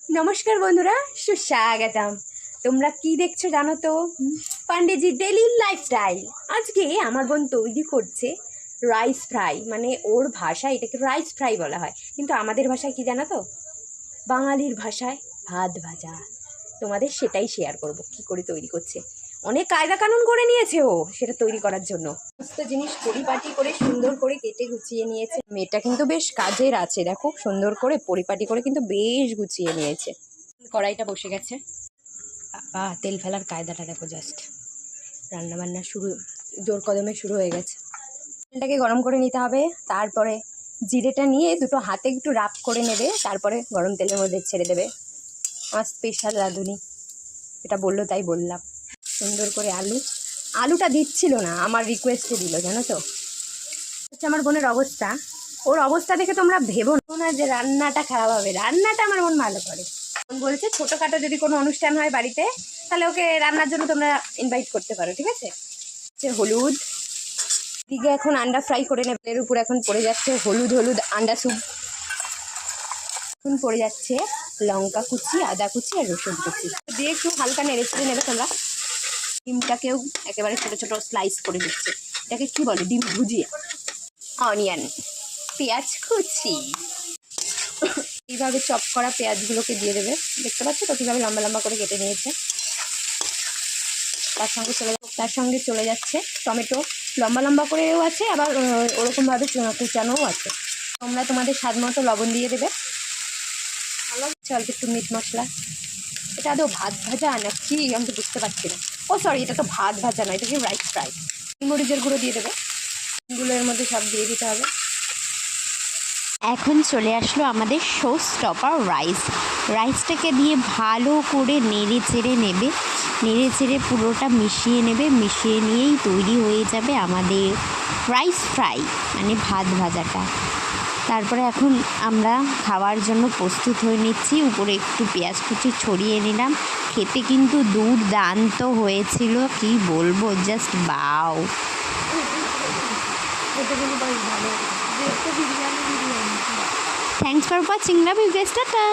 নমস্কার বন্ধুরা, সুস্বাগতম। তোমরা কি দেখছো জানো তো? Pandeyji daily lifestyle. আজকে আমার বোন তৈরি করছে রাইস ফ্রাই, মানে ওর ভাষায় এটাকে রাইস ফ্রাই বলা হয়, কিন্তু আমাদের ভাষায় কি জানো তো? বাঙালির ভাষায় ভাত ভাজা। তোমাদের সেটাই শেয়ার করব, কি করে তৈরি করছে। অনেক কায়দা কানুন করে নিয়েছে ও সেটা তৈরি করার জন্য। সমস্ত জিনিস পরিপাটি করে সুন্দর করে কেটে গুছিয়ে নিয়েছে। মেয়েটা কিন্তু বেশ কাজের আছে, দেখো সুন্দর করে পরিপাটি করে কিন্তু বেশ গুছিয়ে নিয়েছে। কড়াইটা বসে গেছে, তেল ফেলার কায়দাটা দেখো, জাস্ট রান্নাবান্না শুরু জোর কদমে শুরু হয়ে গেছে। তেলটাকে গরম করে নিতে হবে, তারপরে জিরেটা নিয়ে দুটো হাতে একটু রাপ করে নেবে, তারপরে গরম তেলের মধ্যে ছেড়ে দেবে। আমার স্পেশাল রাঁধুনি এটা বললো তাই বললাম। সুন্দর করে আলুটা দিচ্ছিল না, আমার রিকোয়েস্টে দিল, জানো তো। হচ্ছে আমার বোনের অবস্থা, ওর অবস্থা দেখে তোমরা ভেবো না যে রান্নাটা খারাপ হবে। রান্নাটা আমার বোন ভালো করে। বোন বলছে ছোটোখাটো যদি কোনো অনুষ্ঠান হয় বাড়িতে, তাহলে ওকে রান্নার জন্য তোমরা ইনভাইট করতে পারো, ঠিক আছে। হলুদ দিকে এখন আন্ডা ফ্রাই করে নেবে। এর উপর এখন পড়ে যাচ্ছে হলুদ আন্ডা স্যুপ। এখন পড়ে যাচ্ছে লঙ্কা কুচি, আদা কুচি আর রসুন কুচি দিয়ে একটু হালকা নেড়ে চেড়ে নেবে তোমরা। ডিমটাকেও একেবারে ছোটো ছোটো স্লাইস করে দিচ্ছে। এটাকে কি বলে? ডিম ভুজিয়া। অনিয়ন, পেঁয়াজ কুচি, এইভাবে চপ করা পেঁয়াজগুলোকে দিয়ে দেবে। দেখতে পাচ্ছ তো কীভাবে লম্বা লম্বা করে কেটে নিয়েছে। তার সঙ্গে চলে যাচ্ছে টমেটো, লম্বা লম্বা করেও আছে, আবার ওরকমভাবে কুচানোও আছে। তোমরা তোমাদের স্বাদ মতো লবণ দিয়ে দেবে, অল্প একটু মিট মশলা। এটা আদৌ ভাত ভাজা না কি আমি তো বুঝতে পারছি না। ও সরি, এটা তো ভাত ভাজা নয়, এটা কি রাইস ফ্রাই। মরিচের গুঁড়ো দিয়ে দেবে, এর মধ্যে সব দিয়ে দিতে হবে। এখন চলে আসলো আমাদের শো স্টপার রাইসটাকে দিয়ে ভালো করে নেড়ে চেড়ে নেবে, নেড়ে চেড়ে পুরোটা মিশিয়ে নেবে। মিশিয়ে নিয়েই তৈরি হয়ে যাবে আমাদের রাইস ফ্রাই, মানে ভাত ভাজাটা। তারপরে এখন আমরা খাওয়ার জন্য প্রস্তুত হয়ে নিচ্ছি। উপরে একটু পেঁয়াজ কুচি ছড়িয়ে নিলাম। খেতে কিন্তু দুর্দান্ত হয়েছিল, কি বলবো, just wow. Thanks for watching. Love you guys. Tata.